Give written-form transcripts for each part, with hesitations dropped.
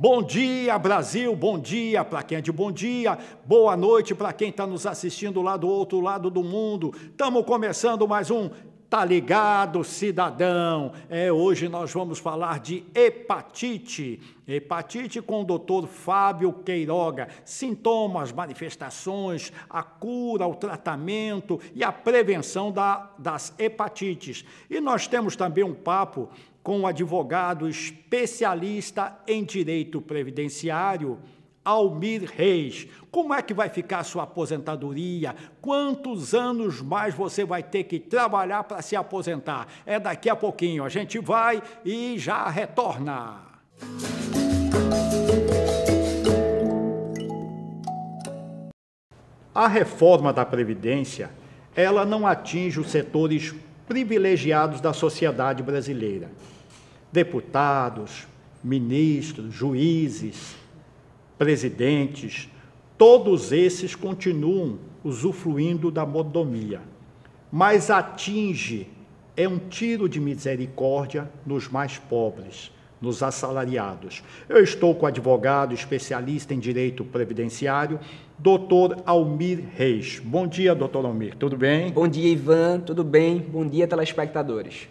Bom dia, Brasil, bom dia para quem é de bom dia, boa noite para quem está nos assistindo lá do outro lado do mundo. Estamos começando mais um Tá Ligado, Cidadão? Hoje nós vamos falar de hepatite. Hepatite com o Dr. Fábio Queiroga. Sintomas, manifestações, a cura, o tratamento e a prevenção das hepatites. E nós temos também um papo com o advogado especialista em direito previdenciário, Almir Reis. Como é que vai ficar a sua aposentadoria? Quantos anos mais você vai ter que trabalhar para se aposentar? É daqui a pouquinho. A gente vai e já retorna. A reforma da Previdência, ela não atinge os setores privilegiados da sociedade brasileira. Deputados, ministros, juízes, presidentes, todos esses continuam usufruindo da mordomia, mas atinge, é um tiro de misericórdia nos mais pobres, nos assalariados. Eu estou com o advogado especialista em direito previdenciário, doutor Almir Reis. Bom dia, doutor Almir, tudo bem? Bom dia, Ivan, tudo bem? Bom dia, telespectadores.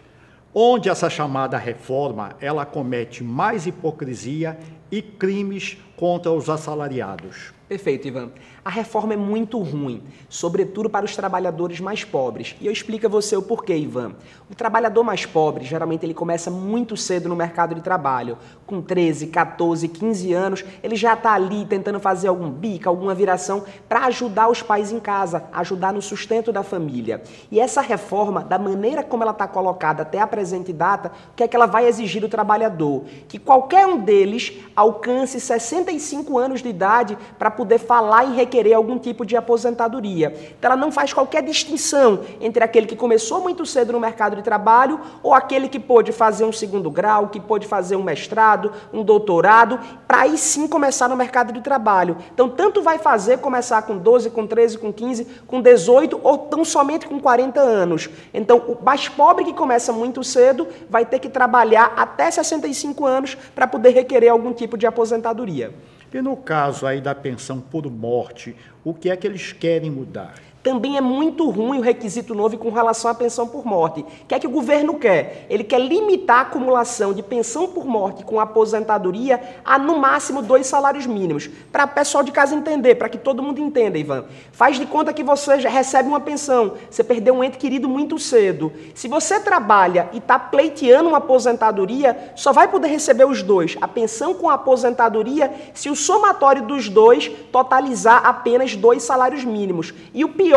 Onde essa chamada reforma, ela comete mais hipocrisia e crimes contra os assalariados. Perfeito, Ivan. A reforma é muito ruim, sobretudo para os trabalhadores mais pobres. E eu explico a você o porquê, Ivan. O trabalhador mais pobre, geralmente, ele começa muito cedo no mercado de trabalho. Com 13, 14, 15 anos, ele já está ali tentando fazer algum bico, alguma viração para ajudar os pais em casa, ajudar no sustento da família. E essa reforma, da maneira como ela está colocada até a presente data, o que é que ela vai exigir do trabalhador? Que qualquer um deles alcance 65 anos de idade para poder falar e requerer algum tipo de aposentadoria. Então ela não faz qualquer distinção entre aquele que começou muito cedo no mercado de trabalho ou aquele que pôde fazer um segundo grau, que pôde fazer um mestrado, um doutorado, para aí sim começar no mercado de trabalho. Então tanto vai fazer começar com 12, com 13, com 15, com 18 ou tão somente com 40 anos. Então o mais pobre que começa muito cedo vai ter que trabalhar até 65 anos para poder requerer algum tipo de aposentadoria. E no caso aí da pensão por morte, o que é que eles querem mudar? Também é muito ruim o requisito novo com relação à pensão por morte. O que é que o governo quer? Ele quer limitar a acumulação de pensão por morte com aposentadoria a, no máximo, 2 salários mínimos. Para o pessoal de casa entender, para que todo mundo entenda, Ivan. Faz de conta que você já recebe uma pensão. Você perdeu um ente querido muito cedo. Se você trabalha e está pleiteando uma aposentadoria, só vai poder receber os 2. A pensão com a aposentadoria, se o somatório dos 2 totalizar apenas 2 salários mínimos. E o pior,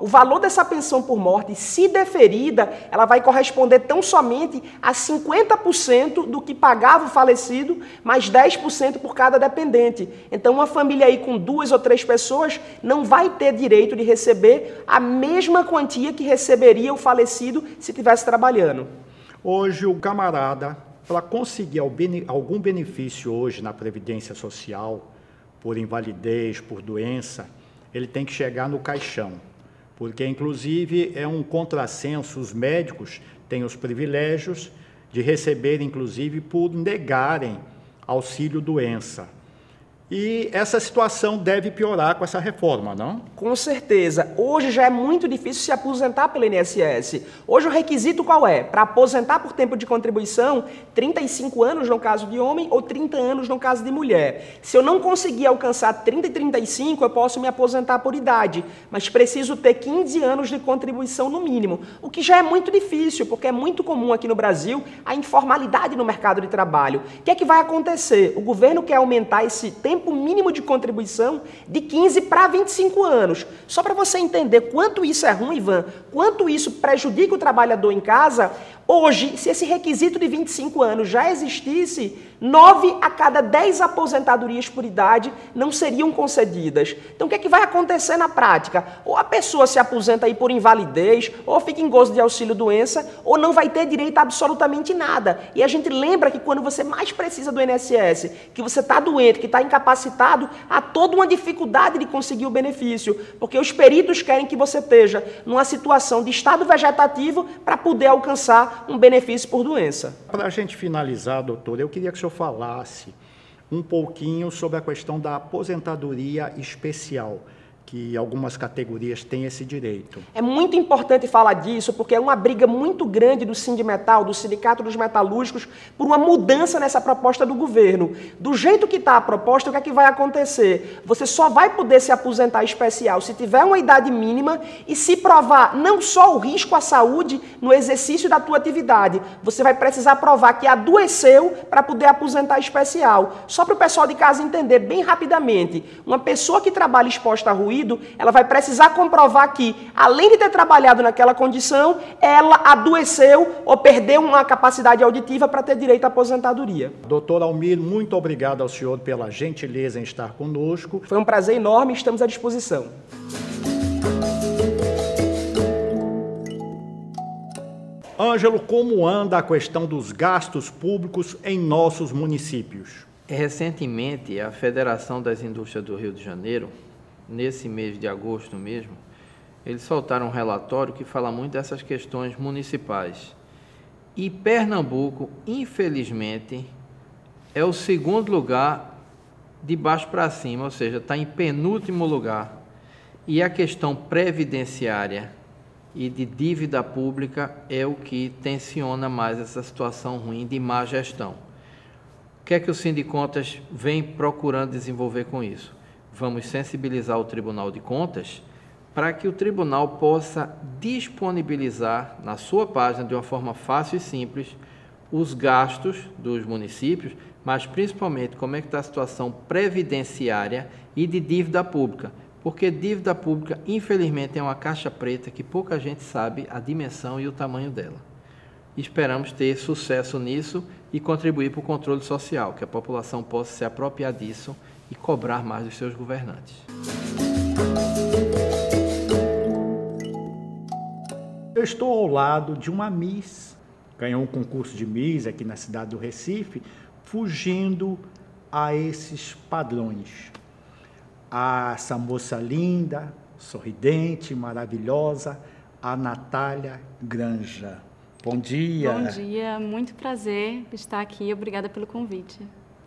o valor dessa pensão por morte, se deferida, ela vai corresponder tão somente a 50% do que pagava o falecido, mais 10% por cada dependente. Então, uma família aí com 2 ou 3 pessoas não vai ter direito de receber a mesma quantia que receberia o falecido se estivesse trabalhando. Hoje, o camarada, para conseguir algum benefício hoje na Previdência Social, por invalidez, por doença, ele tem que chegar no caixão, porque, inclusive, é um contrassenso, os médicos têm os privilégios de receber, inclusive, por negarem auxílio-doença. E essa situação deve piorar com essa reforma, não? Com certeza. Hoje já é muito difícil se aposentar pelo INSS. Hoje o requisito qual é? Para aposentar por tempo de contribuição, 35 anos no caso de homem ou 30 anos no caso de mulher. Se eu não conseguir alcançar 30 e 35, eu posso me aposentar por idade, mas preciso ter 15 anos de contribuição no mínimo, o que já é muito difícil, porque é muito comum aqui no Brasil a informalidade no mercado de trabalho. O que é que vai acontecer? O governo quer aumentar esse tempo mínimo de contribuição de 15 para 25 anos. Só para você entender quanto isso é ruim, Ivan, quanto isso prejudica o trabalhador em casa, hoje, se esse requisito de 25 anos já existisse, 9 a cada 10 aposentadorias por idade não seriam concedidas. Então, o que é que vai acontecer na prática? Ou a pessoa se aposenta aí por invalidez, ou fica em gozo de auxílio-doença, ou não vai ter direito a absolutamente nada. E a gente lembra que quando você mais precisa do INSS, que você está doente, que está incapacitado, há toda uma dificuldade de conseguir o benefício, porque os peritos querem que você esteja numa situação de estado vegetativo para poder alcançar um benefício por doença. Para a gente finalizar, doutor, eu queria que o senhor falasse um pouquinho sobre a questão da aposentadoria especial, que algumas categorias têm esse direito. É muito importante falar disso, porque é uma briga muito grande do Sindimetal, do Sindicato dos Metalúrgicos, por uma mudança nessa proposta do governo. Do jeito que está a proposta, o que é que vai acontecer? Você só vai poder se aposentar especial se tiver uma idade mínima e se provar não só o risco à saúde no exercício da tua atividade, você vai precisar provar que adoeceu para poder aposentar especial. Só para o pessoal de casa entender bem rapidamente, uma pessoa que trabalha exposta a ruído, ela vai precisar comprovar que, além de ter trabalhado naquela condição, ela adoeceu ou perdeu uma capacidade auditiva para ter direito à aposentadoria. Doutor Almir, muito obrigado ao senhor pela gentileza em estar conosco. Foi um prazer enorme e estamos à disposição. Ângelo, como anda a questão dos gastos públicos em nossos municípios? Recentemente, a Federação das Indústrias do Rio de Janeiro, nesse mês de agosto mesmo, eles soltaram um relatório que fala muito dessas questões municipais. E Pernambuco, infelizmente, é o segundo lugar de baixo para cima, ou seja, está em penúltimo lugar. E a questão previdenciária e de dívida pública é o que tensiona mais essa situação ruim de má gestão. O que é que o Sindicontas vem procurando desenvolver com isso? Vamos sensibilizar o Tribunal de Contas para que o tribunal possa disponibilizar na sua página, de uma forma fácil e simples, os gastos dos municípios, mas principalmente como é que está a situação previdenciária e de dívida pública. Porque dívida pública, infelizmente, é uma caixa preta que pouca gente sabe a dimensão e o tamanho dela. Esperamos ter sucesso nisso e contribuir para o controle social, que a população possa se apropriar disso e cobrar mais dos seus governantes. Eu estou ao lado de uma Miss, ganhou um concurso de Miss aqui na cidade do Recife, fugindo a esses padrões. Essa moça linda, sorridente, maravilhosa, a Natália Granja. Bom dia. Bom dia, muito prazer estar aqui, obrigada pelo convite.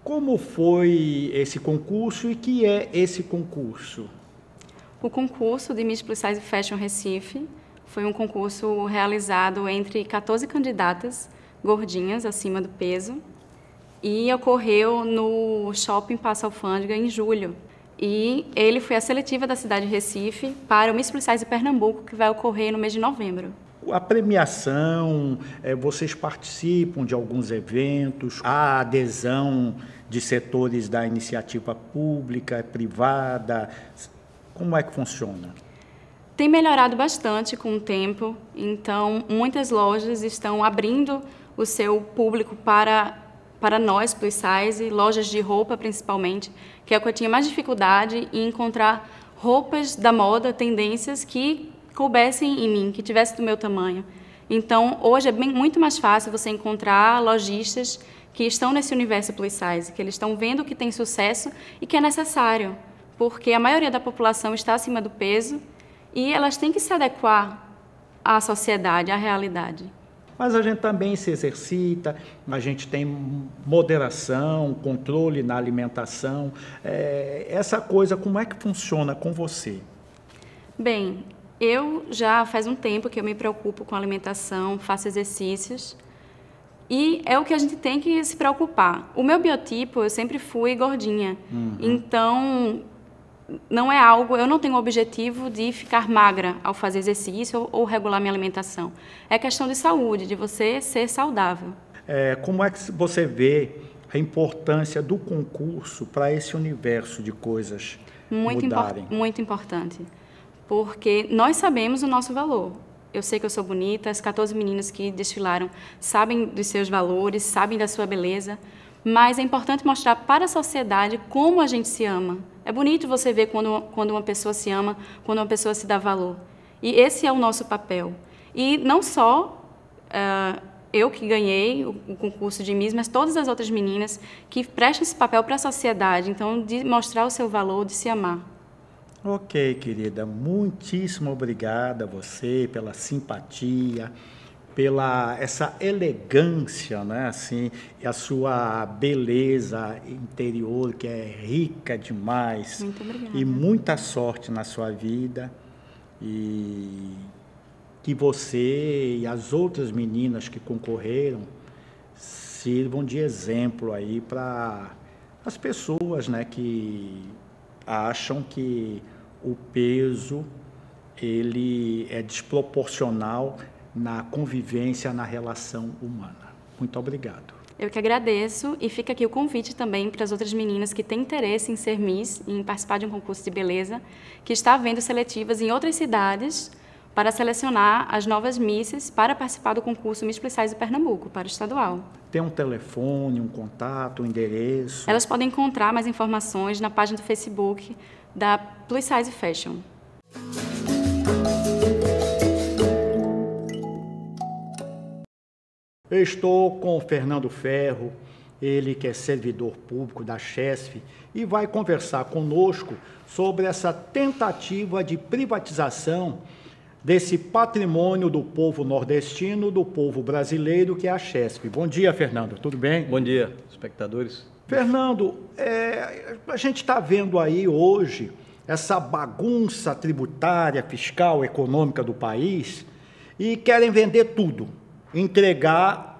Como foi esse concurso e que é esse concurso? O concurso de Miss Plus Size Fashion Recife foi um concurso realizado entre 14 candidatas gordinhas, acima do peso, e ocorreu no Shopping Passa Alfândega em julho. E ele foi a seletiva da cidade de Recife para o Miss Plus Size Pernambuco, que vai ocorrer no mês de novembro. A premiação, vocês participam de alguns eventos, há adesão de setores da iniciativa pública, privada, como é que funciona? Tem melhorado bastante com o tempo, então muitas lojas estão abrindo o seu público para nós, plus size, lojas de roupa principalmente, que é o que eu tinha mais dificuldade em encontrar roupas da moda, tendências que coubessem em mim, que tivesse do meu tamanho. Então, hoje é muito mais fácil você encontrar lojistas que estão nesse universo plus size, que eles estão vendo que tem sucesso e que é necessário, porque a maioria da população está acima do peso e elas têm que se adequar à sociedade, à realidade. Mas a gente também se exercita, a gente tem moderação, controle na alimentação. Essa coisa, como é que funciona com você? Bem, eu já faz um tempo que eu me preocupo com alimentação, faço exercícios e é o que a gente tem que se preocupar. O meu biotipo, eu sempre fui gordinha, então não é algo, eu não tenho o objetivo de ficar magra ao fazer exercício ou regular minha alimentação. É questão de saúde, de você ser saudável. Como é que você vê a importância do concurso para esse universo de coisas mudarem? Muito importante, porque nós sabemos o nosso valor. Eu sei que eu sou bonita, as 14 meninas que desfilaram sabem dos seus valores, sabem da sua beleza, mas é importante mostrar para a sociedade como a gente se ama. É bonito você ver quando uma pessoa se ama, quando uma pessoa se dá valor. E esse é o nosso papel. E não só eu que ganhei o concurso de Miss, mas todas as outras meninas que prestam esse papel para a sociedade, então, de mostrar o seu valor, de se amar. Ok, querida. Muitíssimo obrigada a você pela simpatia, pela essa elegância, né, assim, e a sua beleza interior, que é rica demais. Muito obrigada. E muita sorte na sua vida, e que você e as outras meninas que concorreram sirvam de exemplo aí para as pessoas, né, que acham que o peso ele é desproporcional na convivência, na relação humana. Muito obrigado. Eu que agradeço, e fica aqui o convite também para as outras meninas que têm interesse em ser Miss, em participar de um concurso de beleza, que está havendo seletivas em outras cidades para selecionar as novas Misses para participar do concurso Miss Plus Size Pernambuco, para o estadual. Tem um telefone, um contato, um endereço? Elas podem encontrar mais informações na página do Facebook da Plus Size Fashion. Eu estou com o Fernando Ferro, ele que é servidor público da Chesf, e vai conversar conosco sobre essa tentativa de privatização desse patrimônio do povo nordestino, do povo brasileiro, que é a Chesf. Bom dia, Fernando, tudo bem? Bom dia, espectadores. Fernando, a gente está vendo aí hoje essa bagunça tributária, fiscal, econômica do país, e querem vender tudo, entregar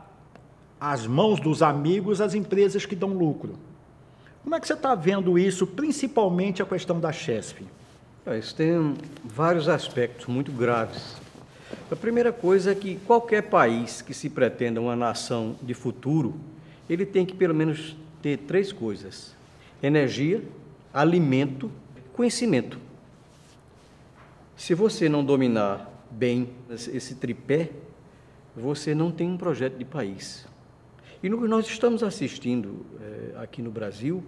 às mãos dos amigos as empresas que dão lucro. Como é que você está vendo isso, principalmente a questão da Chesf? Isso tem vários aspectos muito graves. A primeira coisa é que qualquer país que se pretenda uma nação de futuro, ele tem que pelo menos ter 3 coisas: energia, alimento, conhecimento. Se você não dominar bem esse tripé, você não tem um projeto de país. E nós estamos assistindo aqui no Brasil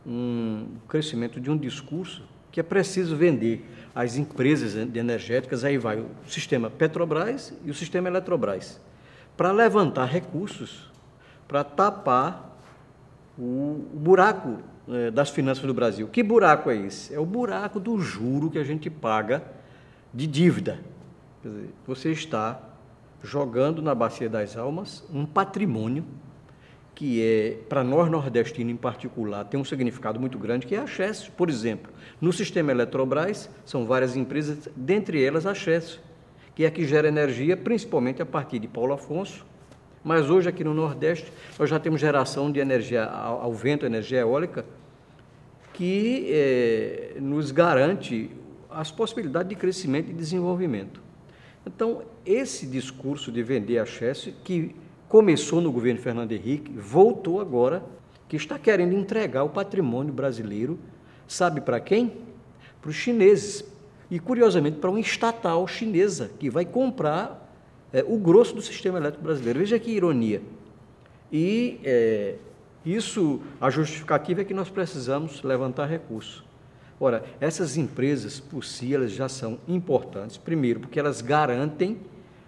um crescimento de um discurso que é preciso vender as empresas energéticas, aí vai o sistema Petrobras e o sistema Eletrobras, para levantar recursos, para tapar o buraco das finanças do Brasil. Que buraco é esse? É o buraco do juro que a gente paga de dívida. Quer dizer, você está jogando na bacia das almas um patrimônio que para nós nordestinos em particular, tem um significado muito grande, que é a Chesf. Por exemplo, no sistema Eletrobras, são várias empresas, dentre elas a Chesf, que é a que gera energia, principalmente a partir de Paulo Afonso, mas hoje aqui no Nordeste, nós já temos geração de energia ao vento, energia eólica, que nos garante as possibilidades de crescimento e desenvolvimento. Então, esse discurso de vender a Chesf, que começou no governo Fernando Henrique, voltou agora, que está querendo entregar o patrimônio brasileiro, sabe para quem? Para os chineses. E, curiosamente, para uma estatal chinesa, que vai comprar o grosso do sistema elétrico brasileiro. Veja que ironia. E a justificativa é que nós precisamos levantar recursos. Ora, essas empresas, por si, elas já são importantes. Primeiro, porque elas garantem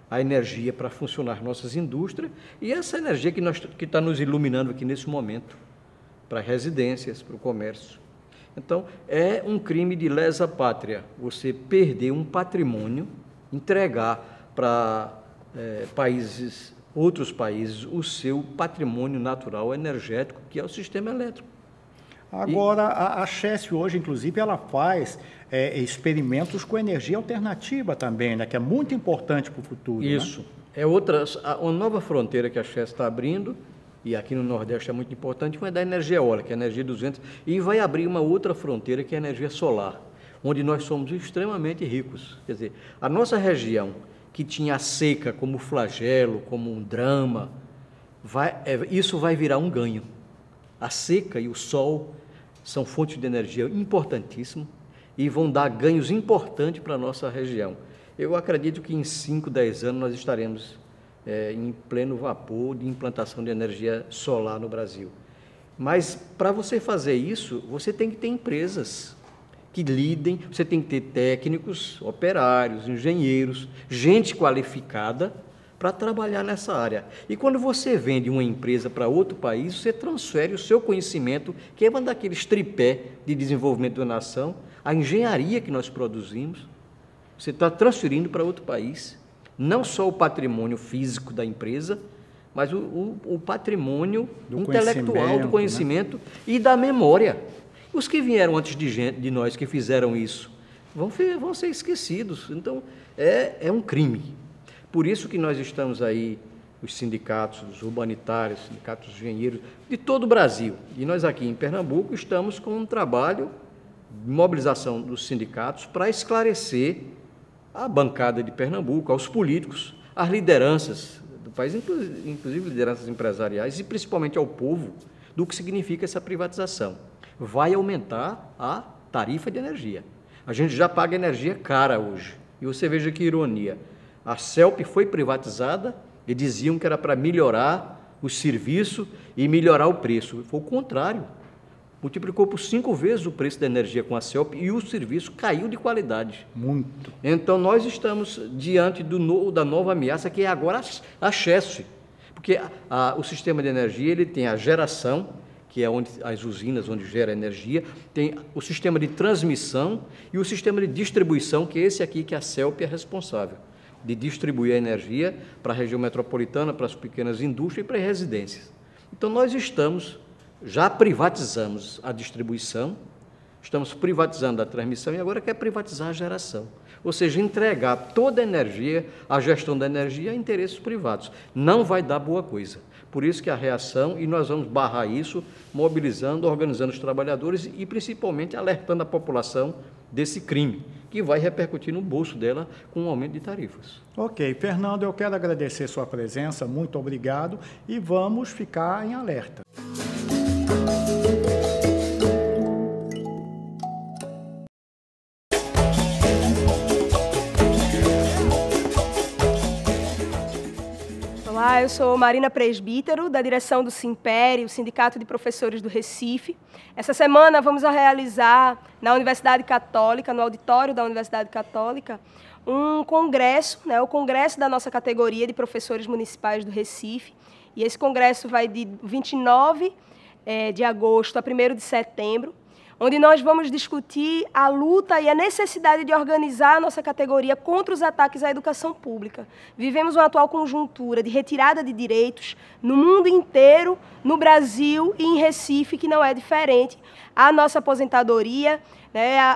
a energia para funcionar nossas indústrias, e essa energia que está nos iluminando aqui nesse momento, para residências, para o comércio. Então, é um crime de lesa pátria você perder um patrimônio, entregar para outros países, o seu patrimônio natural energético, que é o sistema elétrico. Agora, a Chesf hoje, inclusive, ela faz experimentos com energia alternativa também, né? Que é muito importante para o futuro. Isso. Né? É uma nova fronteira que a Chesf está abrindo, e aqui no Nordeste é muito importante, uma é da energia eólica, a energia dos ventos, e vai abrir uma outra fronteira que é a energia solar, onde nós somos extremamente ricos. Quer dizer, a nossa região, que tinha a seca como flagelo, como um drama, isso vai virar um ganho. A seca e o sol são fontes de energia importantíssimas e vão dar ganhos importantes para a nossa região. Eu acredito que em 5, 10 anos nós estaremos em pleno vapor de implantação de energia solar no Brasil. Mas para você fazer isso, você tem que ter empresas que lidem, você tem que ter técnicos, operários, engenheiros, gente qualificada para trabalhar nessa área. E quando você vende uma empresa para outro país, você transfere o seu conhecimento, que é uma daqueles tripé de desenvolvimento da nação, a engenharia que nós produzimos, você está transferindo para outro país. não só o patrimônio físico da empresa, mas o patrimônio intelectual do conhecimento, né? E da memória. Os que vieram antes de nós, que fizeram isso, vão ser esquecidos. Então, é um crime. Por isso que nós estamos aí, os sindicatos, os urbanitários, sindicatos dos engenheiros, de todo o Brasil. E nós aqui em Pernambuco estamos com um trabalho de mobilização dos sindicatos para esclarecer a bancada de Pernambuco, aos políticos, às lideranças do país, inclusive lideranças empresariais, e principalmente ao povo, do que significa essa privatização. Vai aumentar a tarifa de energia. A gente já paga energia cara hoje. E você veja que ironia. A CELP foi privatizada e diziam que era para melhorar o serviço e melhorar o preço. Foi o contrário. Multiplicou por 5 vezes o preço da energia com a CELP e o serviço caiu de qualidade. Muito. Então, nós estamos diante da nova ameaça, que é agora a CHESF. Porque o sistema de energia ele tem a geração, que é as usinas onde gera energia, tem o sistema de transmissão e o sistema de distribuição, que é esse aqui que a CELP é responsável, de distribuir a energia para a região metropolitana, para as pequenas indústrias e para as residências. Então, nós já privatizamos a distribuição, estamos privatizando a transmissão e agora quer privatizar a geração. Ou seja, entregar toda a energia, a gestão da energia a interesses privados. Não vai dar boa coisa. Por isso que a reação, e nós vamos barrar isso, mobilizando, organizando os trabalhadores e principalmente alertando a população desse crime, que vai repercutir no bolso dela com um aumento de tarifas. Ok, Fernando, eu quero agradecer sua presença, muito obrigado, e vamos ficar em alerta. Olá, eu sou Marina Presbítero, da direção do SINPERE, o Sindicato de Professores do Recife. Essa semana vamos realizar na Universidade Católica, no auditório da Universidade Católica, um congresso, o congresso da nossa categoria de professores municipais do Recife. E esse congresso vai de 29 de agosto a 1º de setembro, onde nós vamos discutir a luta e a necessidade de organizar a nossa categoria contra os ataques à educação pública. Vivemos uma atual conjuntura de retirada de direitos no mundo inteiro, no Brasil e em Recife, que não é diferente. A nossa aposentadoria,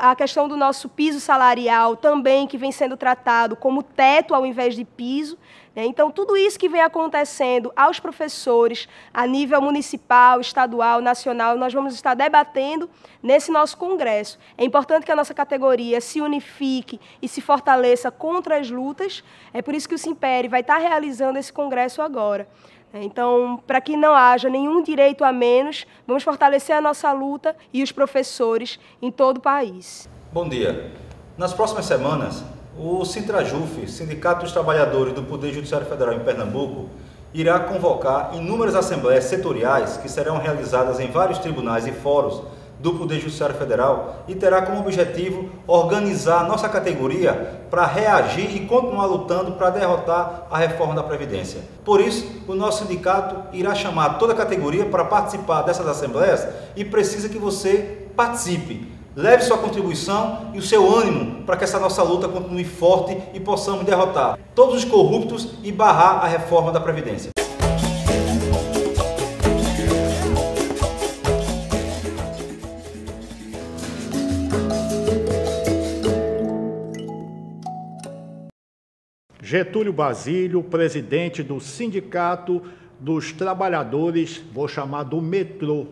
a questão do nosso piso salarial também, que vem sendo tratado como teto ao invés de piso. Então, tudo isso que vem acontecendo aos professores, a nível municipal, estadual, nacional, nós vamos estar debatendo nesse nosso congresso. É importante que a nossa categoria se unifique e se fortaleça contra as lutas. É por isso que o SINPERE vai estar realizando esse congresso agora. Então, para que não haja nenhum direito a menos, vamos fortalecer a nossa luta e os professores em todo o país. Bom dia. Nas próximas semanas, o Sintrajuf, Sindicato dos Trabalhadores do Poder Judiciário Federal em Pernambuco, irá convocar inúmeras assembleias setoriais que serão realizadas em vários tribunais e fóruns do Poder Judiciário Federal e terá como objetivo organizar a nossa categoria para reagir e continuar lutando para derrotar a reforma da Previdência. Por isso, o nosso sindicato irá chamar toda a categoria para participar dessas assembleias e precisa que você participe. Leve sua contribuição e o seu ânimo para que essa nossa luta continue forte e possamos derrotar todos os corruptos e barrar a reforma da Previdência. Getúlio Basílio, presidente do Sindicato dos Trabalhadores, vou chamar do metrô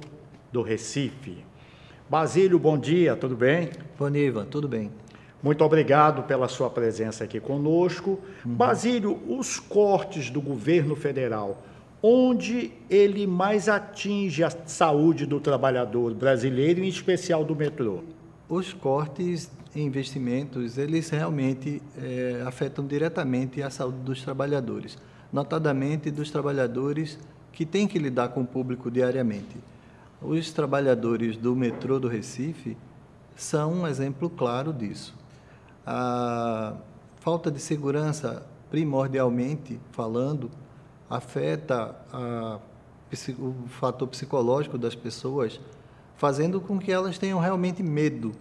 do Recife. Basílio, bom dia, tudo bem? Bom dia, Ivan, tudo bem. Muito obrigado pela sua presença aqui conosco. Basílio, os cortes do governo federal, onde ele mais atinge a saúde do trabalhador brasileiro, em especial do metrô? Os cortes em investimentos, eles realmente afetam diretamente a saúde dos trabalhadores, notadamente dos trabalhadores que têm que lidar com o público diariamente. Os trabalhadores do metrô do Recife são um exemplo claro disso. A falta de segurança, primordialmente falando, afeta o fator psicológico das pessoas, fazendo com que elas tenham realmente medo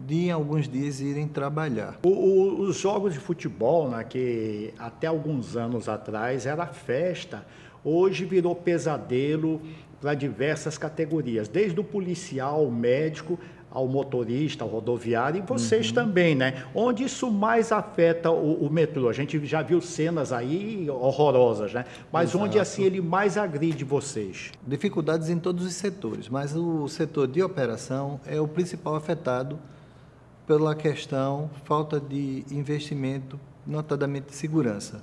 de em alguns dias irem trabalhar. Os jogos de futebol, né, que até alguns anos atrás era festa, hoje virou pesadelo para diversas categorias, desde o policial, o médico, ao motorista, ao rodoviário, e vocês também, né? Onde isso mais afeta o metrô? A gente já viu cenas aí horrorosas, né? Mas onde assim ele mais agride vocês? Dificuldades em todos os setores, mas o setor de operação é o principal afetado pela questão falta de investimento, notadamente de segurança.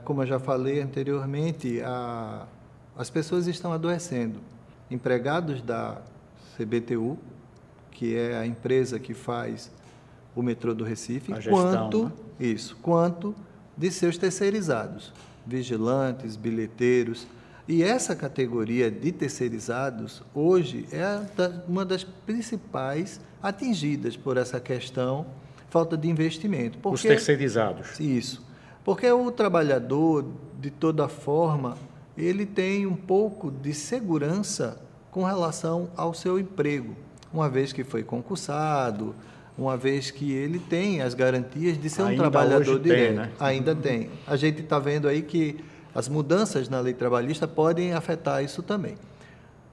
Como eu já falei anteriormente, as pessoas estão adoecendo. Empregados da CBTU, que é a empresa que faz o metrô do Recife, a gestão, quanto de seus terceirizados, vigilantes, bilheteiros. E essa categoria de terceirizados, hoje, é uma das principais atingidas por essa questão, falta de investimento. Os terceirizados. Isso. Porque o trabalhador, de toda forma, ele tem um pouco de segurança com relação ao seu emprego, uma vez que foi concursado, uma vez que ele tem as garantias de ser um trabalhador direto. Né? Ainda tem. A gente está vendo aí que as mudanças na lei trabalhista podem afetar isso também.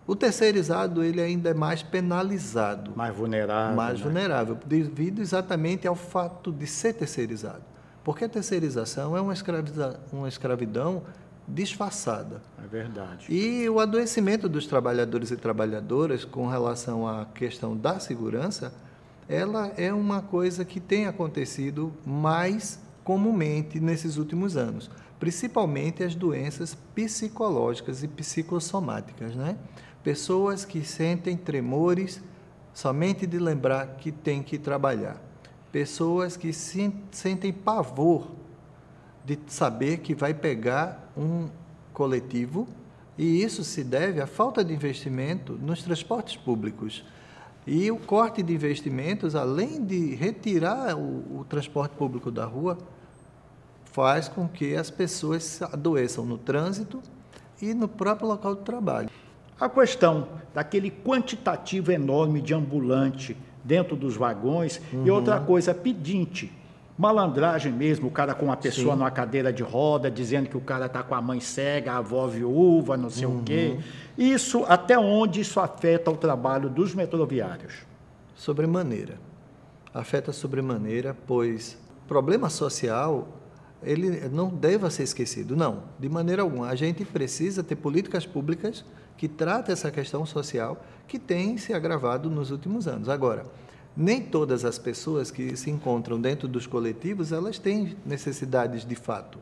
O terceirizado, ele ainda é mais penalizado. Mais vulnerável. Mais vulnerável, devido exatamente ao fato de ser terceirizado. Porque a terceirização é uma escravidão disfarçada. É verdade. E o adoecimento dos trabalhadores e trabalhadoras com relação à questão da segurança, ela é uma coisa que tem acontecido mais comumente nesses últimos anos, principalmente as doenças psicológicas e psicossomáticas, né? Pessoas que sentem tremores somente de lembrar que tem que trabalhar. Pessoas que sentem pavor de saber que vai pegar um coletivo, e isso se deve à falta de investimento nos transportes públicos. E o corte de investimentos, além de retirar o transporte público da rua, faz com que as pessoas se adoeçam no trânsito e no próprio local de trabalho. A questão daquele quantitativo enorme de ambulante dentro dos vagões e outra coisa, pedinte. Malandragem mesmo, o cara com uma pessoa numa cadeira de roda, dizendo que o cara está com a mãe cega, a avó viúva, não sei o quê. Isso, até onde isso afeta o trabalho dos metroviários? Sobremaneira. Afeta sobremaneira, pois problema social, ele não deve ser esquecido, não, de maneira alguma. A gente precisa ter políticas públicas que tratem essa questão social que tem se agravado nos últimos anos. Agora, nem todas as pessoas que se encontram dentro dos coletivos, elas têm necessidades de fato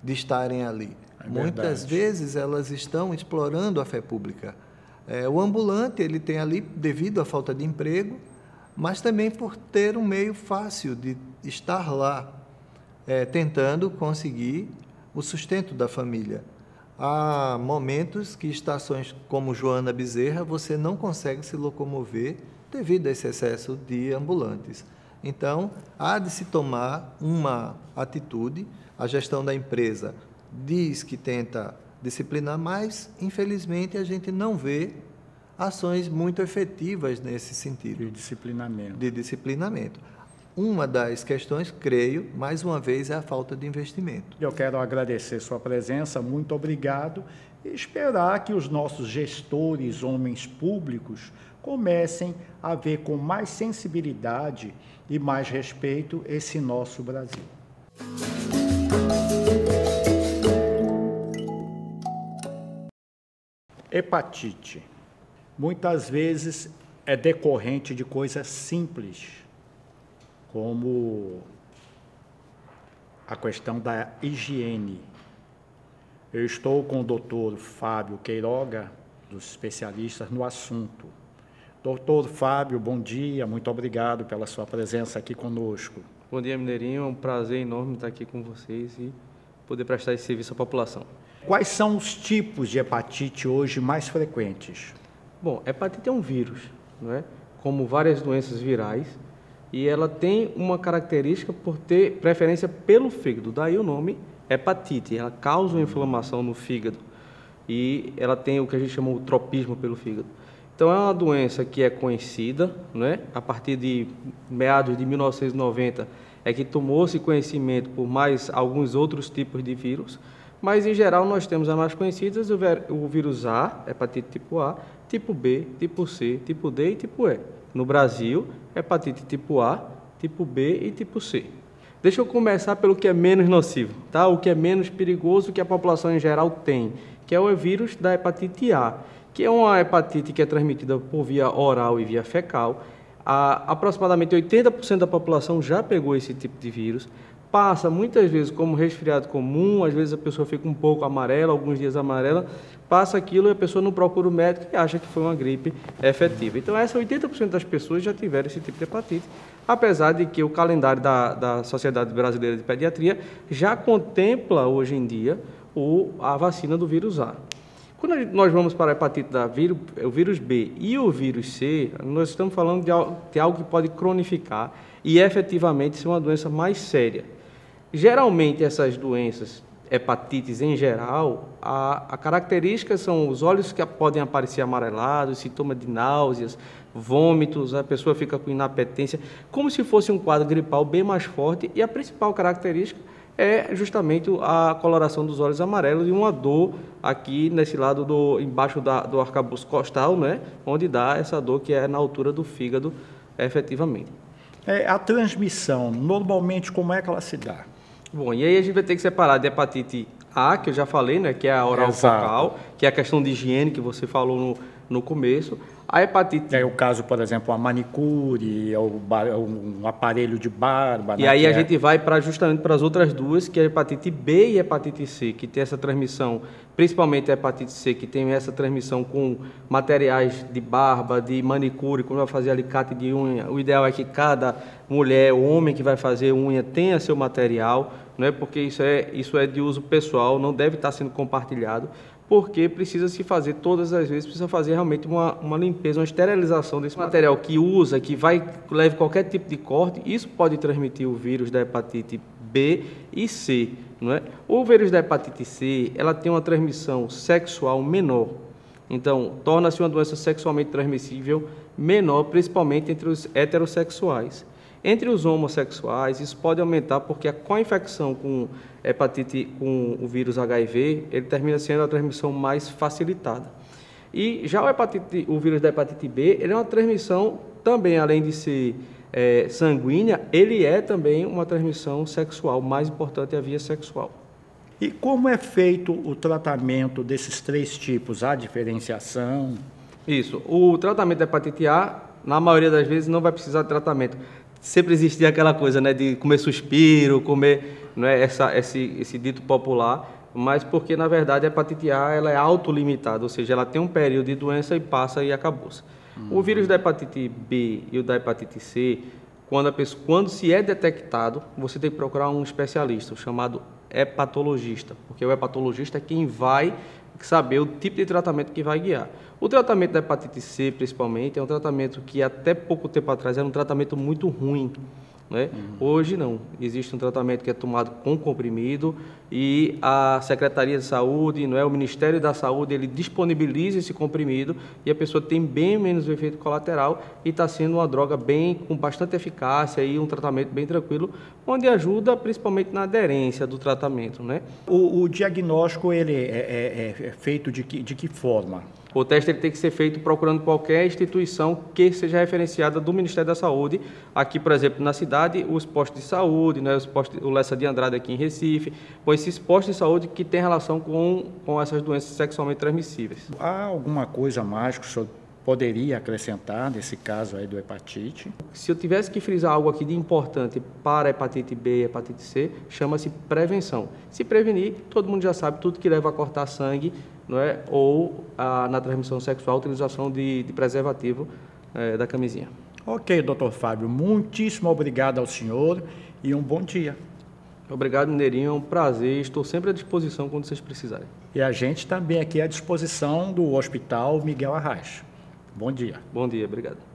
de estarem ali. Muitas vezes elas estão explorando a fé pública. O ambulante, ele tem ali devido à falta de emprego, mas também por ter um meio fácil de estar lá, tentando conseguir o sustento da família. Há momentos que estações como Joana Bezerra, você não consegue se locomover devido a esse excesso de ambulantes. Então, há de se tomar uma atitude. A gestão da empresa diz que tenta disciplinar, mas, infelizmente, a gente não vê ações muito efetivas nesse sentido. De disciplinamento. Uma das questões, creio, mais uma vez, é a falta de investimento. Eu quero agradecer sua presença, muito obrigado, e esperar que os nossos gestores, homens públicos, comecem a ver com mais sensibilidade e mais respeito esse nosso Brasil. Hepatite. Muitas vezes é decorrente de coisas simples, como a questão da higiene. Eu estou com o doutor Fábio Queiroga, dos especialistas no assunto. Doutor Fábio, bom dia, muito obrigado pela sua presença aqui conosco. Bom dia, Mineirinho, é um prazer enorme estar aqui com vocês e poder prestar esse serviço à população. Quais são os tipos de hepatite hoje mais frequentes? Bom, hepatite é um vírus, não é? Como várias doenças virais, e ela tem uma característica por ter preferência pelo fígado, daí o nome hepatite. Ela causa uma inflamação no fígado e ela tem o que a gente chama de tropismo pelo fígado. Então, é uma doença que é conhecida, né? A partir de meados de 1990 é que tomou-se conhecimento por mais alguns outros tipos de vírus, mas, em geral, nós temos as mais conhecidas, o vírus A, hepatite tipo A, tipo B, tipo C, tipo D e tipo E. No Brasil, hepatite tipo A, tipo B e tipo C. Deixa eu começar pelo que é menos nocivo, tá? O que é menos perigoso que a população em geral tem, que é o vírus da hepatite A, que é uma hepatite que é transmitida por via oral e via fecal. Aproximadamente 80% da população já pegou esse tipo de vírus. Passa muitas vezes como resfriado comum, às vezes a pessoa fica um pouco amarela, alguns dias amarela, passa aquilo e a pessoa não procura o médico e acha que foi uma gripe efetiva. Então, 80% das pessoas já tiveram esse tipo de hepatite, apesar de que o calendário da Sociedade Brasileira de Pediatria já contempla, hoje em dia, a vacina do vírus A. Quando nós vamos para a hepatite o vírus B e o vírus C, nós estamos falando de algo que pode cronificar e efetivamente ser uma doença mais séria. Geralmente, essas doenças, hepatites em geral, a característica são os olhos que podem aparecer amarelados, sintomas de náuseas, vômitos, a pessoa fica com inapetência, como se fosse um quadro gripal bem mais forte, e a principal característica é justamente a coloração dos olhos amarelos e uma dor aqui nesse lado embaixo do arcabouço costal, né, onde dá essa dor que é na altura do fígado, efetivamente. A transmissão, normalmente, como é que ela se dá? Bom, e aí a gente vai ter que separar de hepatite A, que eu já falei, né, que é a oral focal, que é a questão de higiene que você falou no começo. A hepatite... É o caso, por exemplo, a manicure, um aparelho de barba... E aí a gente vai justamente para as outras duas, que é a hepatite B e a hepatite C, que tem essa transmissão, principalmente a hepatite C, que tem essa transmissão com materiais de barba, de manicure, quando vai fazer alicate de unha. O ideal é que cada mulher, o homem que vai fazer unha, tenha seu material, não é? Porque isso é de uso pessoal, não deve estar sendo compartilhado, porque precisa se fazer todas as vezes, precisa fazer realmente uma limpeza, uma esterilização desse material que leve qualquer tipo de corte. Isso pode transmitir o vírus da hepatite B e C, não é? O vírus da hepatite C, ela tem uma transmissão sexual menor, então torna-se uma doença sexualmente transmissível menor, principalmente entre os heterossexuais. Entre os homossexuais, isso pode aumentar porque a co-infecção com o vírus HIV, ele termina sendo a transmissão mais facilitada. E já o vírus da hepatite B, ele é uma transmissão também, além de ser sanguínea, ele é também uma transmissão sexual, mais importante é a via sexual. E como é feito o tratamento desses três tipos? Há diferenciação? Isso. O tratamento da hepatite A, na maioria das vezes, não vai precisar de tratamento. Sempre existia aquela coisa, né, de comer suspiro, comer, não é, esse dito popular, mas porque, na verdade, a hepatite A ela é autolimitada, ou seja, ela tem um período de doença e passa e acabou-se. O vírus da hepatite B e o da hepatite C, quando se é detectado, você tem que procurar um especialista, chamado hepatologista, porque o hepatologista é quem vai saber o tipo de tratamento que vai guiar. O tratamento da hepatite C, principalmente, é um tratamento que até pouco tempo atrás era um tratamento muito ruim, né? Hoje não, existe um tratamento que é tomado com comprimido e a Secretaria de Saúde, não é, o Ministério da Saúde, ele disponibiliza esse comprimido e a pessoa tem bem menos efeito colateral e está sendo uma droga com bastante eficácia e um tratamento bem tranquilo, onde ajuda principalmente na aderência do tratamento, né? O diagnóstico ele é feito de que forma? O teste ele tem que ser feito procurando qualquer instituição que seja referenciada do Ministério da Saúde. Aqui, por exemplo, na cidade, os postos de saúde, né, o Lessa de Andrade aqui em Recife, esses postos de saúde que têm relação com essas doenças sexualmente transmissíveis. Há alguma coisa mais que o senhor poderia acrescentar nesse caso aí do hepatite? Se eu tivesse que frisar algo aqui de importante para a hepatite B e a hepatite C, chama-se prevenção. Se prevenir, todo mundo já sabe tudo que leva a cortar sangue, não é? Ou na transmissão sexual, a utilização de preservativo da camisinha. Ok, doutor Fábio, muitíssimo obrigado ao senhor e um bom dia. Obrigado, Mineirinho, é um prazer, estou sempre à disposição quando vocês precisarem. E a gente também aqui à disposição do Hospital Miguel Arraes. Bom dia. Bom dia, obrigado.